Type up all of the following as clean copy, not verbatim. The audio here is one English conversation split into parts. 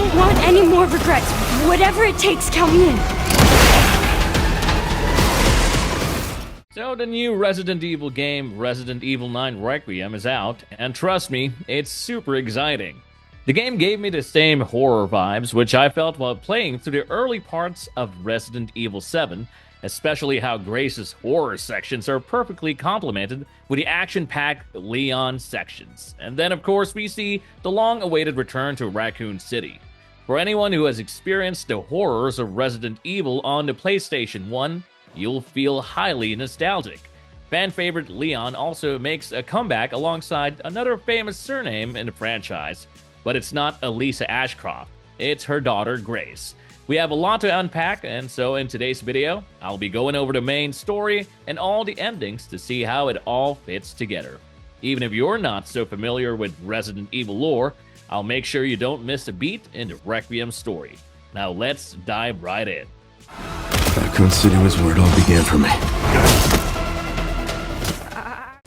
don't want any more regrets. Whatever it takes, count me in. So the new Resident Evil game, Resident Evil 9 Requiem, is out, and trust me, it's super exciting. The game gave me the same horror vibes which I felt while playing through the early parts of Resident Evil 7, especially how Grace's horror sections are perfectly complemented with the action-packed Leon sections. And then of course we see the long-awaited return to Raccoon City. For anyone who has experienced the horrors of Resident Evil on the PlayStation 1, you'll feel highly nostalgic. Fan favorite Leon also makes a comeback alongside another famous surname in the franchise, but it's not Alyssa Ashcroft, it's her daughter Grace. We have a lot to unpack, and so in today's video, I'll be going over the main story and all the endings to see how it all fits together. Even if you're not so familiar with Resident Evil lore, I'll make sure you don't miss a beat in the Requiem story. Now let's dive right in. Raccoon City was where it all began for me.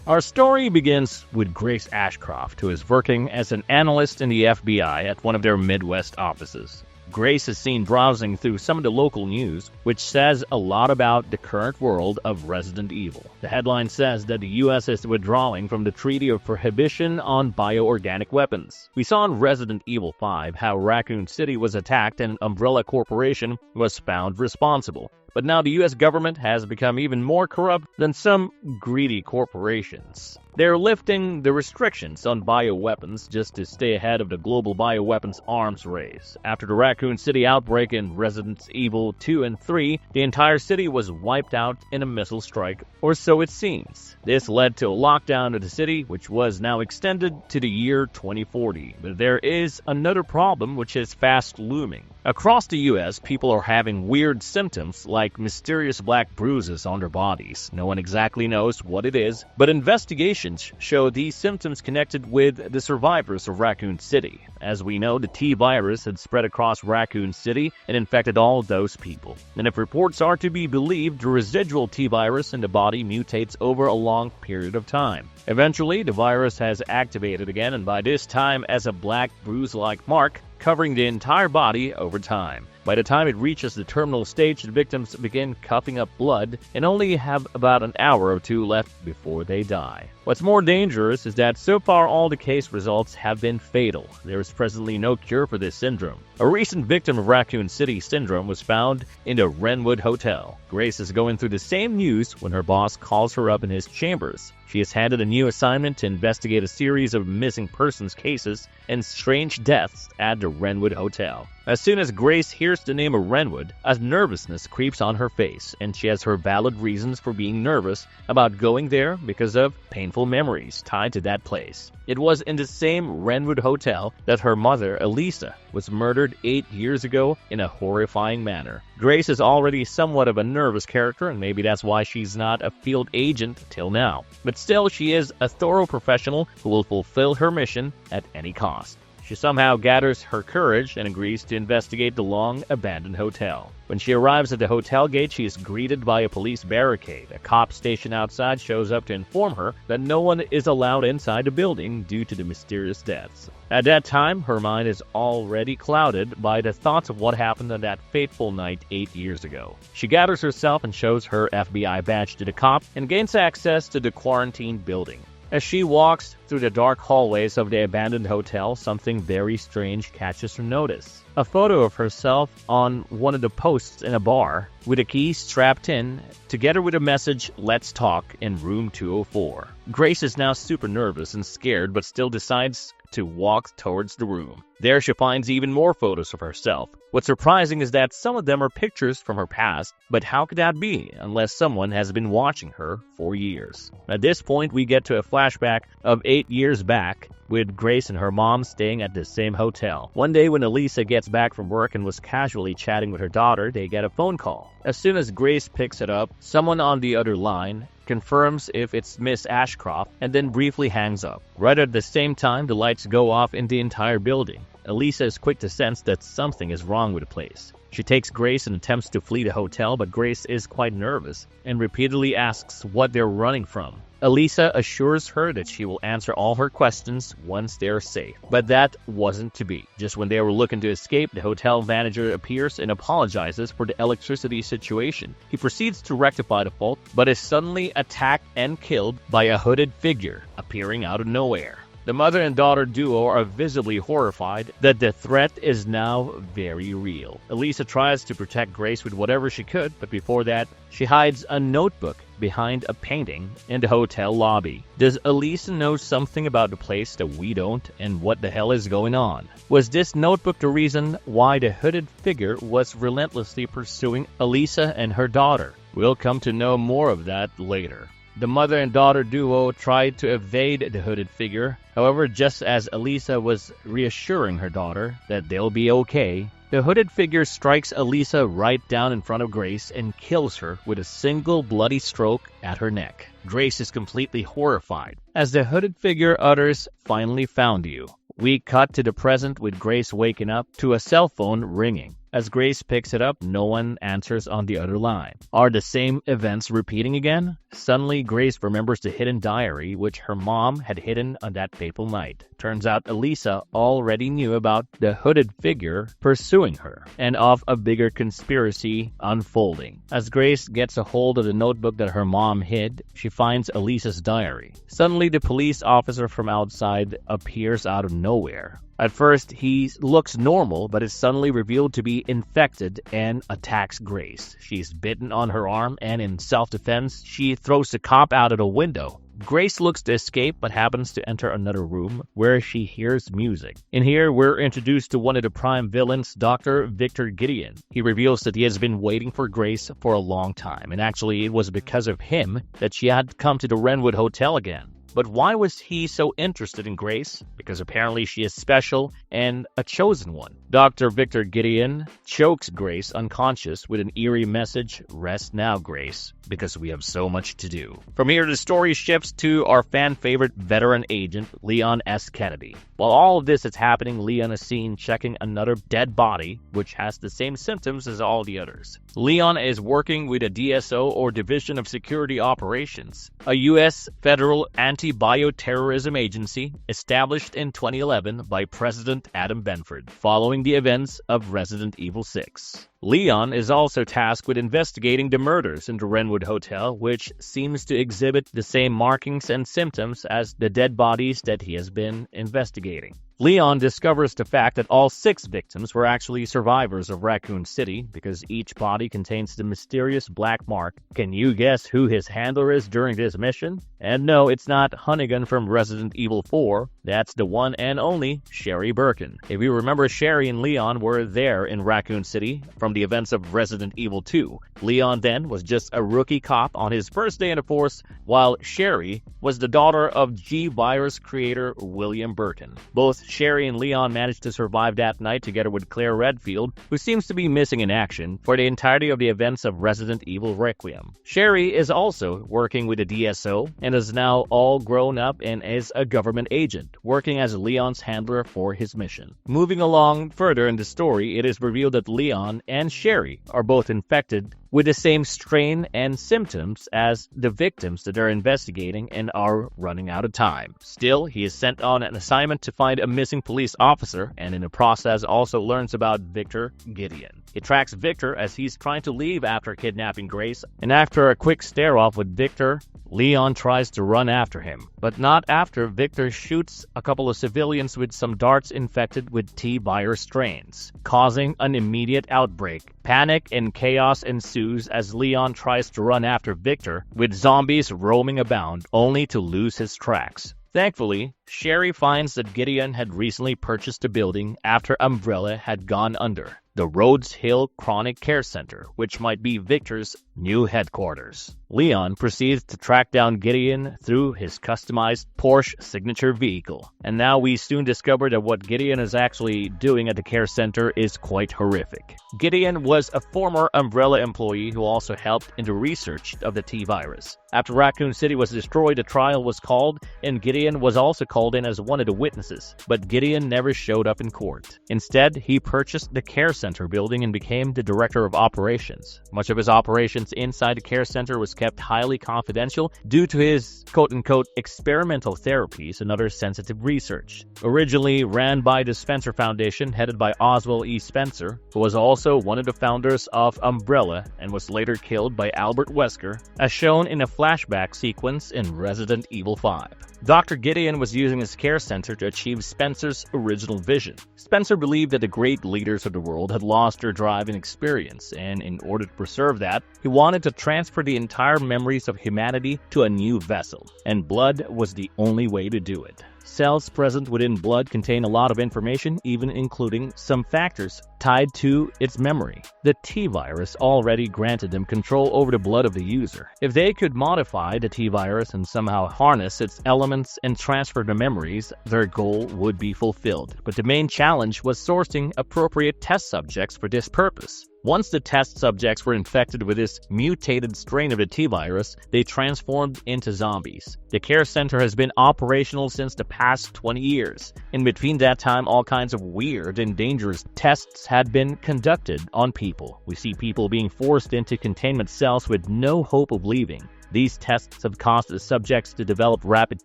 Our story begins with Grace Ashcroft, who is working as an analyst in the FBI at one of their Midwest offices. Grace is seen browsing through some of the local news, which says a lot about the current world of Resident Evil. The headline says that the US is withdrawing from the Treaty of Prohibition on Bioorganic Weapons. We saw in Resident Evil 5 how Raccoon City was attacked and Umbrella Corporation was found responsible. But now the US government has become even more corrupt than some greedy corporations. They're lifting the restrictions on bioweapons just to stay ahead of the global bioweapons arms race. After the Raccoon City outbreak in Resident Evil 2 and 3, the entire city was wiped out in a missile strike, or so it seems. This led to a lockdown of the city, which was now extended to the year 2040. But there is another problem which is fast looming. Across the US, people are having weird symptoms like mysterious black bruises on their bodies. No one exactly knows what it is, but investigations show these symptoms connected with the survivors of Raccoon City. As we know, the T-virus had spread across Raccoon City and infected all those people. And if reports are to be believed, the residual T-virus in the body mutates over a long period of time. Eventually, the virus has activated again, and by this time as a black bruise-like mark, covering the entire body over time. By the time it reaches the terminal stage, the victims begin coughing up blood and only have about an hour or two left before they die. What's more dangerous is that so far all the case results have been fatal. There is presently no cure for this syndrome. A recent victim of Raccoon City syndrome was found in the Renwood Hotel. Grace is going through the same news when her boss calls her up in his chambers. She is handed a new assignment to investigate a series of missing persons cases and strange deaths at the Renwood Hotel. As soon as Grace hears the name of Renwood, a nervousness creeps on her face, and she has her valid reasons for being nervous about going there because of painful memories tied to that place. It was in the same Renwood Hotel that her mother, Alyssa, was murdered 8 years ago in a horrifying manner. Grace is already somewhat of a nervous character, and maybe that's why she's not a field agent till now. But still, she is a thorough professional who will fulfill her mission at any cost. She somehow gathers her courage and agrees to investigate the long-abandoned hotel. When she arrives at the hotel gate, she is greeted by a police barricade. A cop stationed outside shows up to inform her that no one is allowed inside the building due to the mysterious deaths. At that time, her mind is already clouded by the thoughts of what happened on that fateful night 8 years ago. She gathers herself and shows her FBI badge to the cop and gains access to the quarantine building. As she walks through the dark hallways of the abandoned hotel, something very strange catches her notice. A photo of herself on one of the posts in a bar, with a key strapped in, together with a message, "Let's talk," in room 204. Grace is now super nervous and scared, but still decides to walk towards the room. There she finds even more photos of herself. What's surprising is that some of them are pictures from her past, but how could that be unless someone has been watching her for years? At this point, we get to a flashback of 8 years back, with Grace and her mom staying at the same hotel. One day when Alyssa gets back from work and was casually chatting with her daughter, they get a phone call. As soon as Grace picks it up, someone on the other line confirms if it's Miss Ashcroft, and then briefly hangs up. Right at the same time, the lights go off in the entire building. Alyssa is quick to sense that something is wrong with the place. She takes Grace and attempts to flee the hotel, but Grace is quite nervous and repeatedly asks what they're running from. Alyssa assures her that she will answer all her questions once they're safe. But that wasn't to be. Just when they were looking to escape, the hotel manager appears and apologizes for the electricity situation. He proceeds to rectify the fault, but is suddenly attacked and killed by a hooded figure appearing out of nowhere. The mother and daughter duo are visibly horrified that the threat is now very real. Alyssa tries to protect Grace with whatever she could, but before that, she hides a notebook behind a painting in the hotel lobby. Does Alyssa know something about the place that we don't, and what the hell is going on? Was this notebook the reason why the hooded figure was relentlessly pursuing Alyssa and her daughter? We'll come to know more of that later. The mother and daughter duo tried to evade the hooded figure. However, just as Alyssa was reassuring her daughter that they'll be okay, the hooded figure strikes Alyssa right down in front of Grace and kills her with a single bloody stroke at her neck. Grace is completely horrified as the hooded figure utters, "Finally found you." We cut to the present with Grace waking up to a cell phone ringing. As Grace picks it up, no one answers on the other line. Are the same events repeating again? Suddenly, Grace remembers the hidden diary which her mom had hidden on that fateful night. Turns out Alyssa already knew about the hooded figure pursuing her and of a bigger conspiracy unfolding. As Grace gets a hold of the notebook that her mom hid, she finds Alyssa's diary. Suddenly, the police officer from outside appears out of nowhere. At first, he looks normal, but is suddenly revealed to be infected and attacks Grace. She's bitten on her arm, and in self-defense, she throws the cop out of the window. Grace looks to escape, but happens to enter another room where she hears music. In here, we're introduced to one of the prime villains, Dr. Victor Gideon. He reveals that he has been waiting for Grace for a long time, and actually it was because of him that she had come to the Renwood Hotel again. But why was he so interested in Grace? Because apparently she is special and a chosen one. Dr. Victor Gideon chokes Grace unconscious with an eerie message, "Rest now, Grace, because we have so much to do." From here, the story shifts to our fan-favorite veteran agent, Leon S. Kennedy. While all of this is happening, Leon is seen checking another dead body, which has the same symptoms as all the others. Leon is working with a DSO, or Division of Security Operations, a U.S. federal anti-bioterrorism agency established in 2011 by President Adam Benford, following the events of Resident Evil 6. Leon is also tasked with investigating the murders in the Renwood Hotel, which seems to exhibit the same markings and symptoms as the dead bodies that he has been investigating. Leon discovers the fact that all 6 victims were actually survivors of Raccoon City because each body contains the mysterious black mark. Can you guess who his handler is during this mission? And no, it's not Hunnigan from Resident Evil 4. That's the one and only Sherry Birkin. If you remember, Sherry and Leon were there in Raccoon City from the events of Resident Evil 2. Leon then was just a rookie cop on his first day in the force, while Sherry was the daughter of G-Virus creator William Birkin. Both Sherry and Leon managed to survive that night together with Claire Redfield, who seems to be missing in action for the entirety of the events of Resident Evil Requiem. Sherry is also working with the DSO and is now all grown up and is a government agent, working as Leon's handler for his mission. Moving along further in the story, it is revealed that Leon and Sherry are both infected with the same strain and symptoms as the victims that they're investigating and are running out of time. Still, he is sent on an assignment to find a missing police officer, and in the process also learns about Victor Gideon. He tracks Victor as he's trying to leave after kidnapping Grace, and after a quick stare-off with Victor, Leon tries to run after him, but not after Victor shoots a couple of civilians with some darts infected with T-virus strains, causing an immediate outbreak. Panic and chaos ensues as Leon tries to run after Victor, with zombies roaming abound, only to lose his tracks. Thankfully, Sherry finds that Gideon had recently purchased a building after Umbrella had gone under, the Rhodes Hill Chronic Care Center, which might be Victor's new headquarters. Leon proceeds to track down Gideon through his customized Porsche signature vehicle. And now we soon discover that what Gideon is actually doing at the care center is quite horrific. Gideon was a former Umbrella employee who also helped in the research of the T-virus. After Raccoon City was destroyed, a trial was called, and Gideon was also called in as one of the witnesses. But Gideon never showed up in court. Instead, he purchased the care center building and became the director of operations. Much of his operations inside the care center was kept highly confidential due to his quote-unquote experimental therapies and other sensitive research. Originally ran by the Spencer Foundation, headed by Oswald E. Spencer, who was also one of the founders of Umbrella and was later killed by Albert Wesker, as shown in a flashback sequence in Resident Evil 5. Dr. Gideon was using his care center to achieve Spencer's original vision. Spencer believed that the great leaders of the world had lost their drive and experience, and in order to preserve that, he wanted to transfer the entire memories of humanity to a new vessel, and blood was the only way to do it. Cells present within blood contain a lot of information, even including some factors tied to its memory. The T-virus already granted them control over the blood of the user. If they could modify the T-virus and somehow harness its elements and transfer the memories, their goal would be fulfilled. But the main challenge was sourcing appropriate test subjects for this purpose. Once the test subjects were infected with this mutated strain of the T-virus, they transformed into zombies. The care center has been operational since the past 20 years. In between that time, all kinds of weird and dangerous tests had been conducted on people. We see people being forced into containment cells with no hope of leaving. These tests have caused the subjects to develop rapid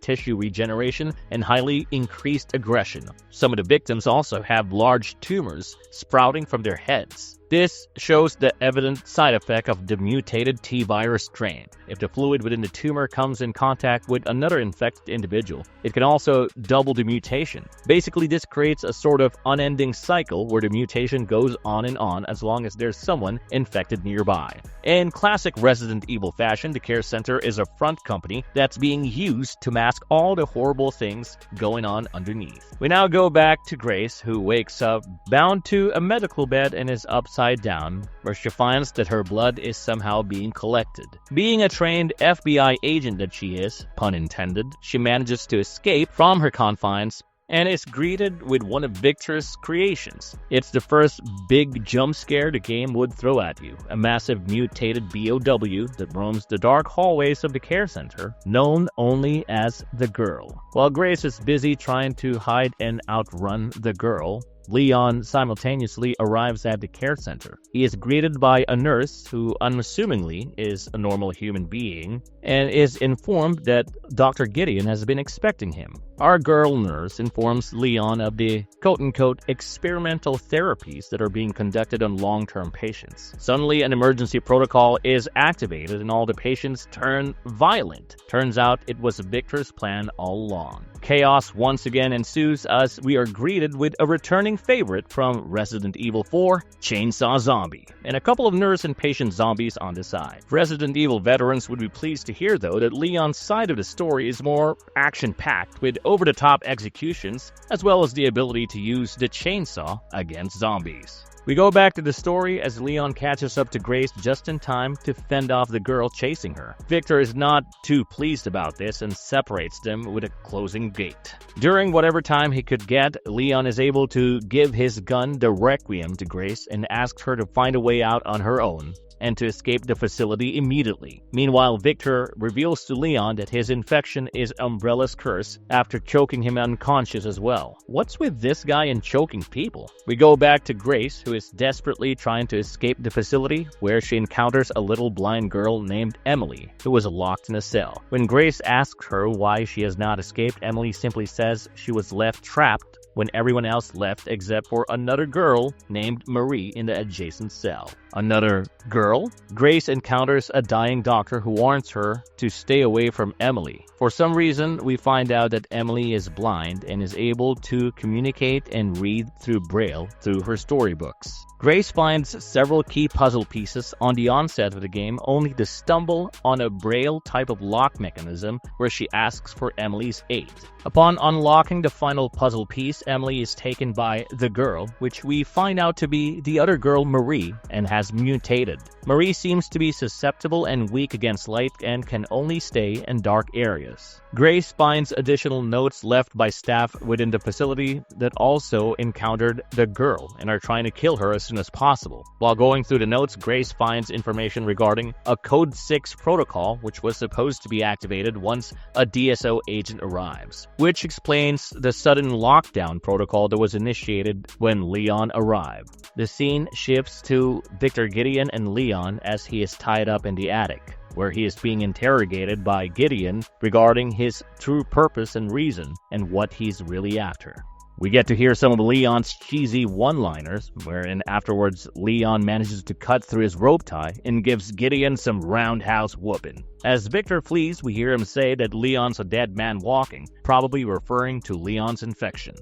tissue regeneration and highly increased aggression. Some of the victims also have large tumors sprouting from their heads. This shows the evident side effect of the mutated T-virus strain. If the fluid within the tumor comes in contact with another infected individual, it can also double the mutation. Basically, this creates a sort of unending cycle where the mutation goes on as long as there's someone infected nearby. In classic Resident Evil fashion, the care center is a front company that's being used to mask all the horrible things going on underneath. We now go back to Grace, who wakes up bound to a medical bed and is upside down, where she finds that her blood is somehow being collected. Being a trained FBI agent that she is, pun intended, she manages to escape from her confines and is greeted with one of Victor's creations. It's the first big jump scare the game would throw at you, a massive mutated BOW that roams the dark hallways of the care center, known only as the Girl. While Grace is busy trying to hide and outrun the Girl, Leon simultaneously arrives at the care center. He is greeted by a nurse who unassumingly is a normal human being and is informed that Dr. Gideon has been expecting him. Our girl nurse informs Leon of the quote-unquote experimental therapies that are being conducted on long-term patients. Suddenly, an emergency protocol is activated and all the patients turn violent. Turns out it was Victor's plan all along. Chaos once again ensues as we are greeted with a returning favorite from Resident Evil 4, Chainsaw Zombie, and a couple of nurse and patient zombies on the side. Resident Evil veterans would be pleased to hear, though, that Leon's side of the story is more action-packed, with over-the-top executions, as well as the ability to use the chainsaw against zombies. We go back to the story as Leon catches up to Grace just in time to fend off the girl chasing her. Victor is not too pleased about this and separates them with a closing gate. During whatever time he could get, Leon is able to give his gun, the Requiem, to Grace and asks her to find a way out on her own and to escape the facility immediately. Meanwhile, Victor reveals to Leon that his infection is Umbrella's curse after choking him unconscious as well. What's with this guy and choking people? We go back to Grace, who is desperately trying to escape the facility, where she encounters a little blind girl named Emily, who was locked in a cell. When Grace asks her why she has not escaped, Emily simply says she was left trapped when everyone else left except for another girl named Marie in the adjacent cell. Another girl? Grace encounters a dying doctor who warns her to stay away from Emily. For some reason, we find out that Emily is blind and is able to communicate and read through Braille through her storybooks. Grace finds several key puzzle pieces on the onset of the game, only to stumble on a Braille type of lock mechanism where she asks for Emily's aid. Upon unlocking the final puzzle piece, Emily is taken by the girl, which we find out to be the other girl Marie, and has mutated. Marie seems to be susceptible and weak against light and can only stay in dark areas. Grace finds additional notes left by staff within the facility that also encountered the girl and are trying to kill her as soon as possible. While going through the notes, Grace finds information regarding a Code 6 protocol which was supposed to be activated once a DSO agent arrives, which explains the sudden lockdown protocol that was initiated when Leon arrived. The scene shifts to Victor, Gideon, and Leon as he is tied up in the attic, where he is being interrogated by Gideon regarding his true purpose and reason and what he's really after. We get to hear some of Leon's cheesy one-liners, wherein afterwards Leon manages to cut through his rope tie and gives Gideon some roundhouse whooping. As Victor flees, we hear him say that Leon's a dead man walking, probably referring to Leon's infection.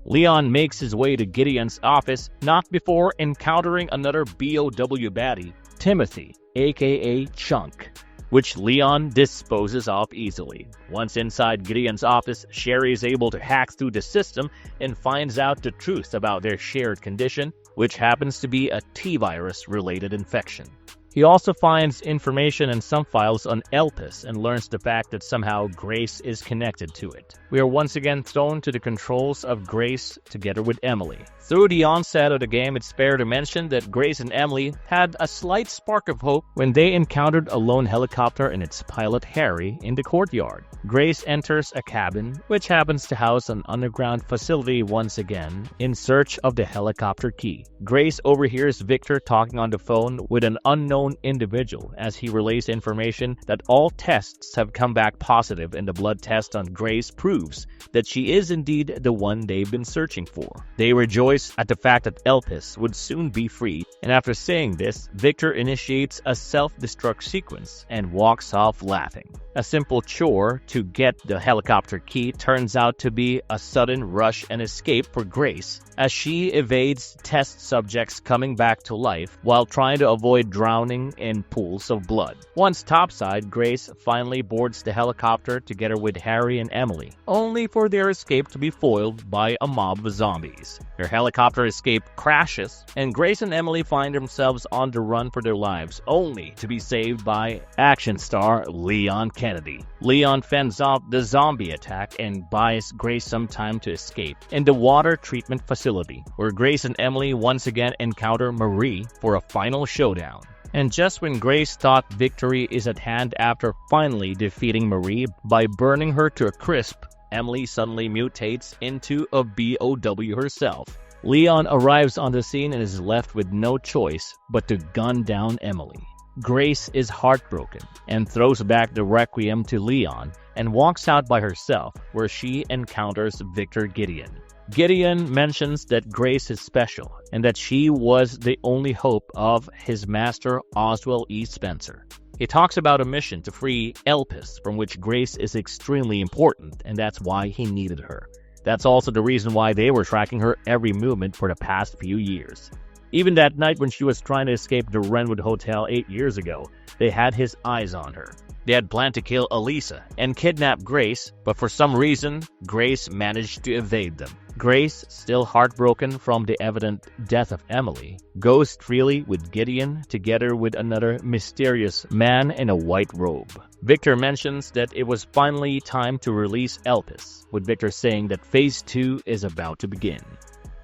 Leon makes his way to Gideon's office, not before encountering another BOW baddie, Timothy, aka Chunk, which Leon disposes of easily. Once inside Gideon's office, Sherry is able to hack through the system and finds out the truth about their shared condition, which happens to be a T-virus related infection. He also finds information in some files on Elpis and learns the fact that somehow Grace is connected to it. We are once again thrown to the controls of Grace together with Emily. Through the onset of the game, it's fair to mention that Grace and Emily had a slight spark of hope when they encountered a lone helicopter and its pilot Harry in the courtyard. Grace enters a cabin, which happens to house an underground facility once again, in search of the helicopter key. Grace overhears Victor talking on the phone with an unknown individual as he relays information that all tests have come back positive, and the blood test on Grace proves that she is indeed the one they've been searching for. They rejoice at the fact that Elpis would soon be free, and after saying this, Victor initiates a self-destruct sequence and walks off laughing. A simple chore to get the helicopter key turns out to be a sudden rush and escape for Grace, as she evades test subjects coming back to life while trying to avoid drowning in pools of blood. Once topside, Grace finally boards the helicopter together with Harry and Emily, only for their escape to be foiled by a mob of zombies. Their helicopter escape crashes, and Grace and Emily find themselves on the run for their lives, only to be saved by action star Leon Kennedy. Leon fends off the zombie attack and buys Grace some time to escape in the water treatment facility, where Grace and Emily once again encounter Marie for a final showdown. And just when Grace thought victory is at hand after finally defeating Marie by burning her to a crisp, Emily suddenly mutates into a BOW herself. Leon arrives on the scene and is left with no choice but to gun down Emily. Grace is heartbroken and throws back the Requiem to Leon and walks out by herself, where she encounters Victor Gideon. Gideon mentions that Grace is special and that she was the only hope of his master Oswald E. Spencer. He talks about a mission to free Elpis, from which Grace is extremely important, and that's why he needed her. That's also the reason why they were tracking her every movement for the past few years. Even that night when she was trying to escape the Renwood Hotel 8 years ago, they had his eyes on her. They had planned to kill Alyssa and kidnap Grace, but for some reason, Grace managed to evade them. Grace, still heartbroken from the evident death of Emily, goes freely with Gideon together with another mysterious man in a white robe. Victor mentions that it was finally time to release Elpis, with Victor saying that Phase 2 is about to begin.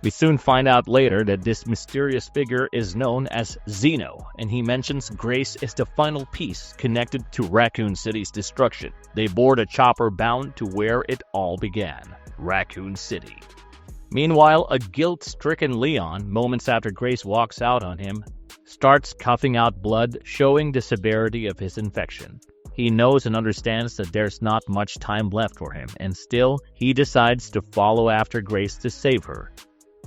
We soon find out later that this mysterious figure is known as Zeno, and he mentions Grace is the final piece connected to Raccoon City's destruction. They board a chopper bound to where it all began, Raccoon City. Meanwhile, a guilt-stricken Leon, moments after Grace walks out on him, starts coughing out blood, showing the severity of his infection. He knows and understands that there's not much time left for him, and still, he decides to follow after Grace to save her.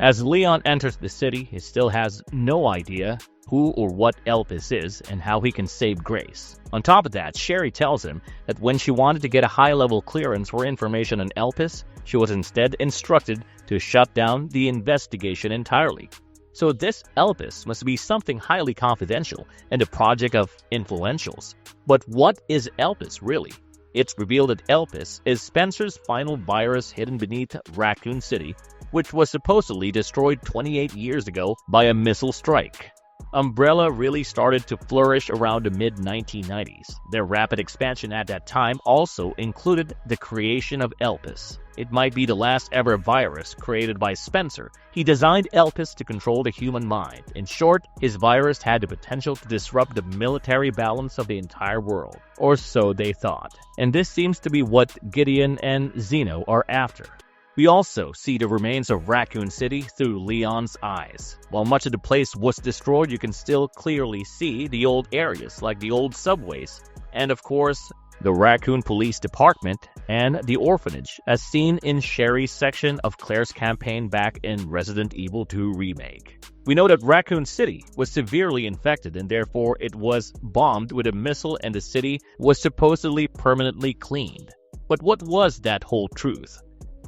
As Leon enters the city, he still has no idea who or what Elpis is and how he can save Grace. On top of that, Sherry tells him that when she wanted to get a high-level clearance for information on Elpis, she was instead instructed to shut down the investigation entirely. So this Elpis must be something highly confidential and a project of influentials. But what is Elpis really? It's revealed that Elpis is Spencer's final virus hidden beneath Raccoon City, which was supposedly destroyed 28 years ago by a missile strike. Umbrella really started to flourish around the mid-1990s. Their rapid expansion at that time also included the creation of Elpis. It might be the last ever virus created by Spencer. He designed Elpis to control the human mind. In short, his virus had the potential to disrupt the military balance of the entire world. Or so they thought. And this seems to be what Gideon and Zeno are after. We also see the remains of Raccoon City through Leon's eyes. While much of the place was destroyed, you can still clearly see the old areas like the old subways, and of course, the Raccoon Police Department and the orphanage, as seen in Sherry's section of Claire's campaign back in Resident Evil 2 Remake. We know that Raccoon City was severely infected and therefore it was bombed with a missile and the city was supposedly permanently cleaned. But what was that whole truth?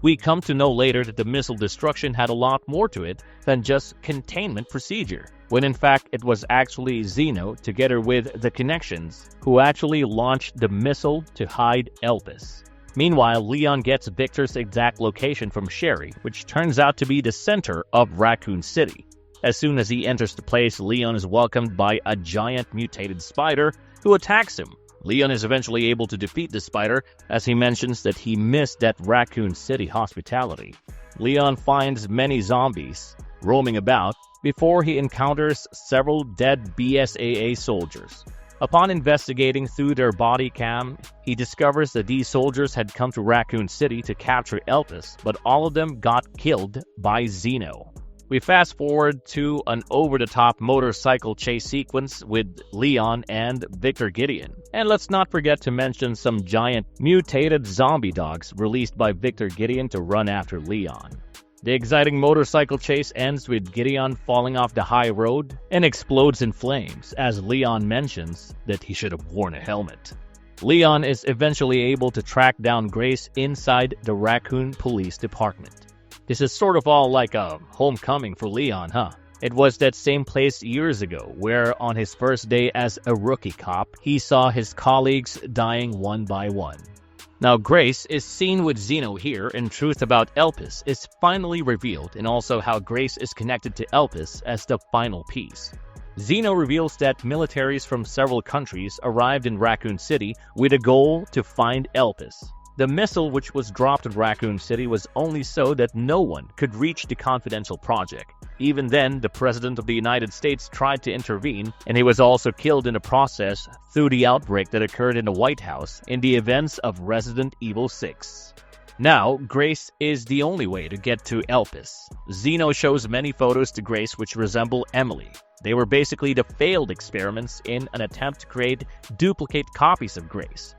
We come to know later that the missile destruction had a lot more to it than just containment procedure, when in fact it was actually Zeno, together with the Connections, who actually launched the missile to hide Elpis. Meanwhile, Leon gets Victor's exact location from Sherry, which turns out to be the center of Raccoon City. As soon as he enters the place, Leon is welcomed by a giant mutated spider who attacks him. Leon is eventually able to defeat the spider, as he mentions that he missed that Raccoon City hospitality. Leon finds many zombies roaming about before he encounters several dead BSAA soldiers. Upon investigating through their body cam, he discovers that these soldiers had come to Raccoon City to capture Elpis, but all of them got killed by Zeno. We fast forward to an over-the-top motorcycle chase sequence with Leon and Victor Gideon. And let's not forget to mention some giant mutated zombie dogs released by Victor Gideon to run after Leon. The exciting motorcycle chase ends with Gideon falling off the high road and explodes in flames, as Leon mentions that he should have worn a helmet. Leon is eventually able to track down Grace inside the Raccoon Police Department. This is sort of all like a homecoming for Leon, huh? It was that same place years ago, where on his first day as a rookie cop, he saw his colleagues dying one by one. Now Grace is seen with Zeno here, and truth about Elpis is finally revealed, and also how Grace is connected to Elpis as the final piece. Zeno reveals that militaries from several countries arrived in Raccoon City with a goal to find Elpis. The missile which was dropped at Raccoon City was only so that no one could reach the confidential project. Even then, the President of the United States tried to intervene, and he was also killed in the process through the outbreak that occurred in the White House in the events of Resident Evil 6. Now, Grace is the only way to get to Elpis. Zeno shows many photos to Grace which resemble Emily. They were basically the failed experiments in an attempt to create duplicate copies of Grace.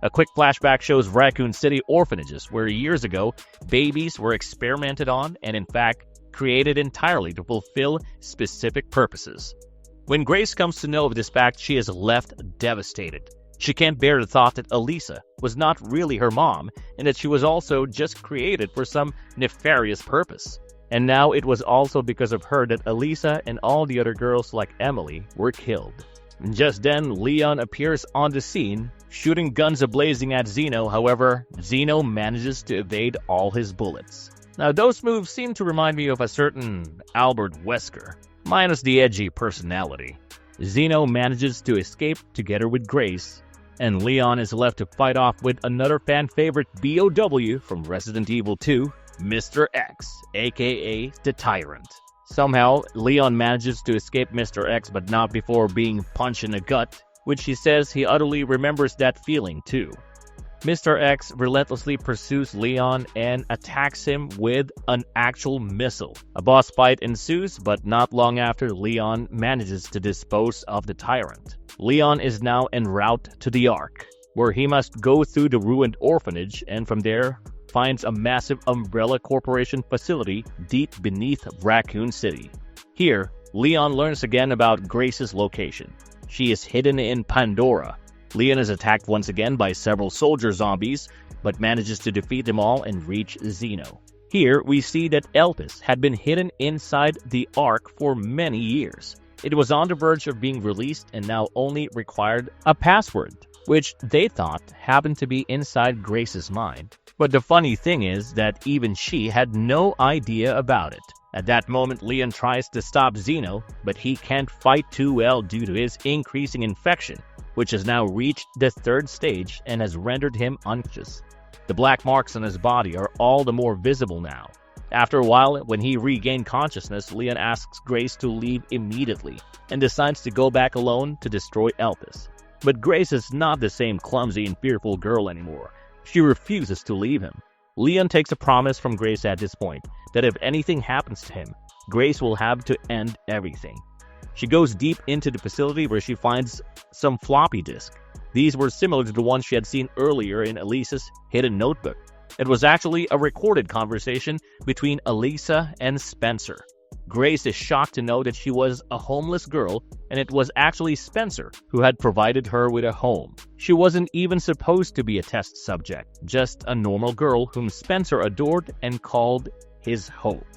A quick flashback shows Raccoon City orphanages, where years ago, babies were experimented on and in fact created entirely to fulfill specific purposes. When Grace comes to know of this fact, she is left devastated. She can't bear the thought that Alyssa was not really her mom and that she was also just created for some nefarious purpose. And now it was also because of her that Alyssa and all the other girls like Emily were killed. Just then, Leon appears on the scene, shooting guns a-blazing at Zeno. However, Zeno manages to evade all his bullets. Now, those moves seem to remind me of a certain Albert Wesker, minus the edgy personality. Zeno manages to escape together with Grace, and Leon is left to fight off with another fan-favorite BOW from Resident Evil 2, Mr. X, aka the Tyrant. Somehow, Leon manages to escape Mr. X, but not before being punched in the gut, which he says he utterly remembers that feeling too. Mr. X relentlessly pursues Leon and attacks him with an actual missile. A boss fight ensues, but not long after, Leon manages to dispose of the Tyrant. Leon is now en route to the Ark, where he must go through the ruined orphanage and from there finds a massive Umbrella Corporation facility deep beneath Raccoon City. Here, Leon learns again about Grace's location. She is hidden in Pandora. Leon is attacked once again by several soldier zombies, but manages to defeat them all and reach Zeno. Here, we see that Elpis had been hidden inside the Ark for many years. It was on the verge of being released and now only required a password, which they thought happened to be inside Grace's mind. But the funny thing is that even she had no idea about it. At that moment, Leon tries to stop Zeno, but he can't fight too well due to his increasing infection, which has now reached the 3rd stage and has rendered him unconscious. The black marks on his body are all the more visible now. After a while, when he regained consciousness, Leon asks Grace to leave immediately and decides to go back alone to destroy Elpis. But Grace is not the same clumsy and fearful girl anymore. She refuses to leave him. Leon takes a promise from Grace at this point that if anything happens to him, Grace will have to end everything. She goes deep into the facility where she finds some floppy disks. These were similar to the ones she had seen earlier in Alyssa's hidden notebook. It was actually a recorded conversation between Alyssa and Spencer. Grace is shocked to know that she was a homeless girl, and it was actually Spencer who had provided her with a home. She wasn't even supposed to be a test subject, just a normal girl whom Spencer adored and called his hope.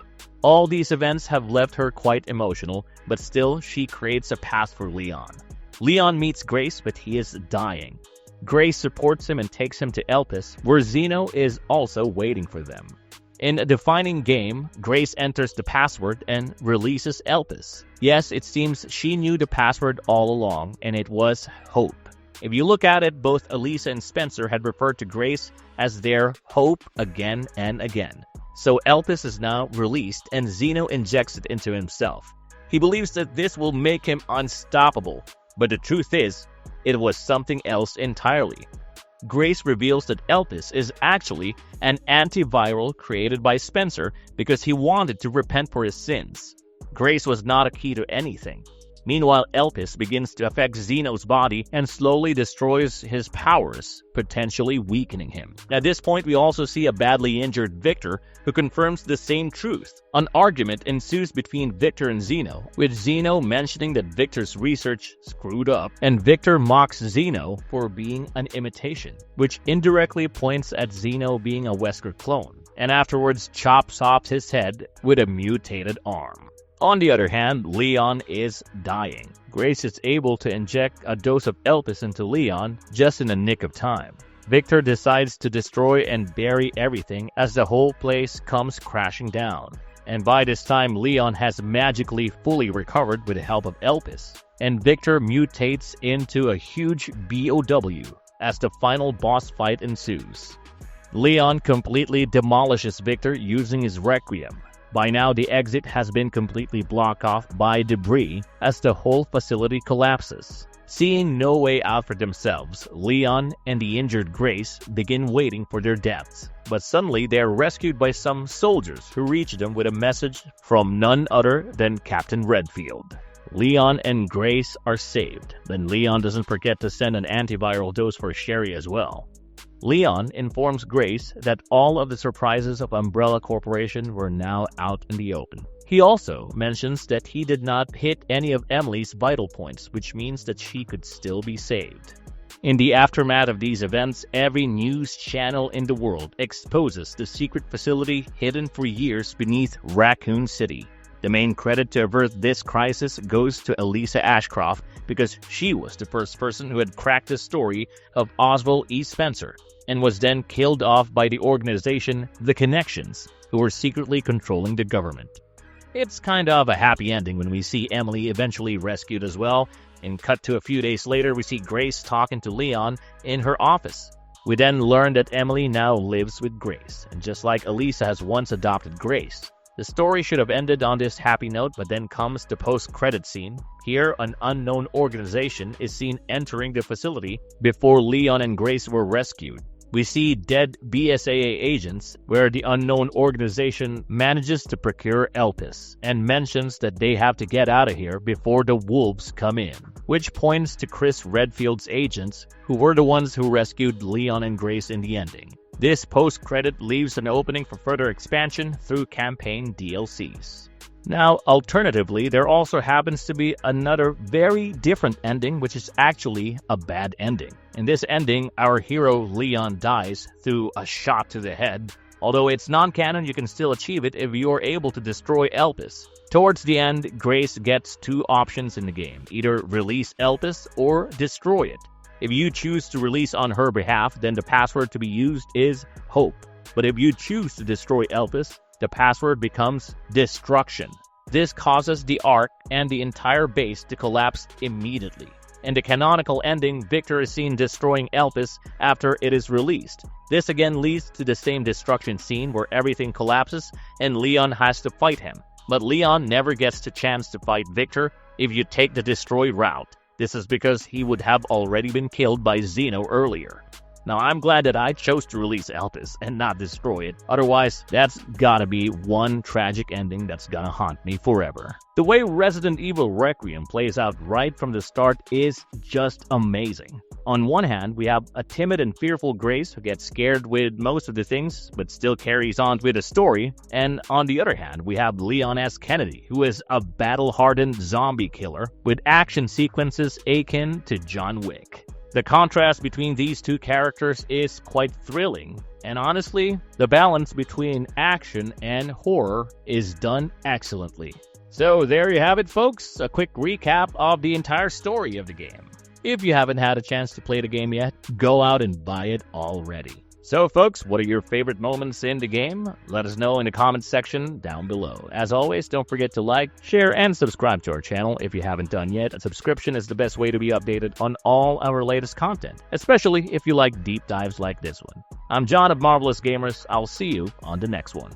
All these events have left her quite emotional, but still she creates a path for Leon. Leon meets Grace, but he is dying. Grace supports him and takes him to Elpis, where Zeno is also waiting for them. In a defining game, Grace enters the password and releases Elpis. Yes, it seems she knew the password all along, and it was Hope. If you look at it, both Alyssa and Spencer had referred to Grace as their Hope again and again. So Elpis is now released, and Zeno injects it into himself. He believes that this will make him unstoppable, but the truth is, it was something else entirely. Grace reveals that Elpis is actually an antiviral created by Spencer because he wanted to repent for his sins. Grace was not a key to anything. Meanwhile, Elpis begins to affect Zeno's body and slowly destroys his powers, potentially weakening him. At this point, we also see a badly injured Victor who confirms the same truth. An argument ensues between Victor and Zeno, with Zeno mentioning that Victor's research screwed up, and Victor mocks Zeno for being an imitation, which indirectly points at Zeno being a Wesker clone, and afterwards chops off his head with a mutated arm. On the other hand, Leon is dying. Grace is able to inject a dose of Elpis into Leon just in the nick of time. Victor decides to destroy and bury everything as the whole place comes crashing down. And by this time, Leon has magically fully recovered with the help of Elpis. And Victor mutates into a huge BOW as the final boss fight ensues. Leon completely demolishes Victor using his Requiem. By now, the exit has been completely blocked off by debris as the whole facility collapses. Seeing no way out for themselves, Leon and the injured Grace begin waiting for their deaths. But suddenly, they are rescued by some soldiers who reach them with a message from none other than Captain Redfield. Leon and Grace are saved. Then Leon doesn't forget to send an antiviral dose for Sherry as well. Leon informs Grace that all of the surprises of Umbrella Corporation were now out in the open. He also mentions that he did not hit any of Emily's vital points, which means that she could still be saved. In the aftermath of these events, every news channel in the world exposes the secret facility hidden for years beneath Raccoon City. The main credit to avert this crisis goes to Alyssa Ashcroft because she was the first person who had cracked the story of Oswald E. Spencer and was then killed off by the organization The Connections, who were secretly controlling the government. It's kind of a happy ending when we see Emily eventually rescued as well, and cut to a few days later we see Grace talking to Leon in her office. We then learn that Emily now lives with Grace, and just like Alyssa has once adopted Grace. The story should have ended on this happy note, but then comes the post-credit scene. Here, an unknown organization is seen entering the facility before Leon and Grace were rescued. We see dead BSAA agents, where the unknown organization manages to procure Elpis, and mentions that they have to get out of here before the wolves come in, which points to Chris Redfield's agents, who were the ones who rescued Leon and Grace in the ending. This post-credit leaves an opening for further expansion through campaign DLCs. Now, alternatively, there also happens to be another very different ending, which is actually a bad ending. In this ending, our hero Leon dies through a shot to the head. Although it's non-canon, you can still achieve it if you're able to destroy Elpis. Towards the end, Grace gets two options in the game, either release Elpis or destroy it. If you choose to release on her behalf, then the password to be used is Hope. But if you choose to destroy Elpis, the password becomes destruction. This causes the Ark and the entire base to collapse immediately. In the canonical ending, Victor is seen destroying Elpis after it is released. This again leads to the same destruction scene where everything collapses and Leon has to fight him. But Leon never gets the chance to fight Victor if you take the destroy route. This is because he would have already been killed by Zeno earlier. Now, I'm glad that I chose to release Elpis and not destroy it. Otherwise, that's gotta be one tragic ending that's gonna haunt me forever. The way Resident Evil Requiem plays out right from the start is just amazing. On one hand, we have a timid and fearful Grace who gets scared with most of the things, but still carries on with the story. And on the other hand, we have Leon S. Kennedy, who is a battle-hardened zombie killer with action sequences akin to John Wick. The contrast between these two characters is quite thrilling, and honestly, the balance between action and horror is done excellently. So there you have it, folks, a quick recap of the entire story of the game. If you haven't had a chance to play the game yet, go out and buy it already. So folks, what are your favorite moments in the game? Let us know in the comments section down below. As always, don't forget to like, share, and subscribe to our channel if you haven't done yet. A subscription is the best way to be updated on all our latest content, especially if you like deep dives like this one. I'm John of Marvelous Gamers. I'll see you on the next one.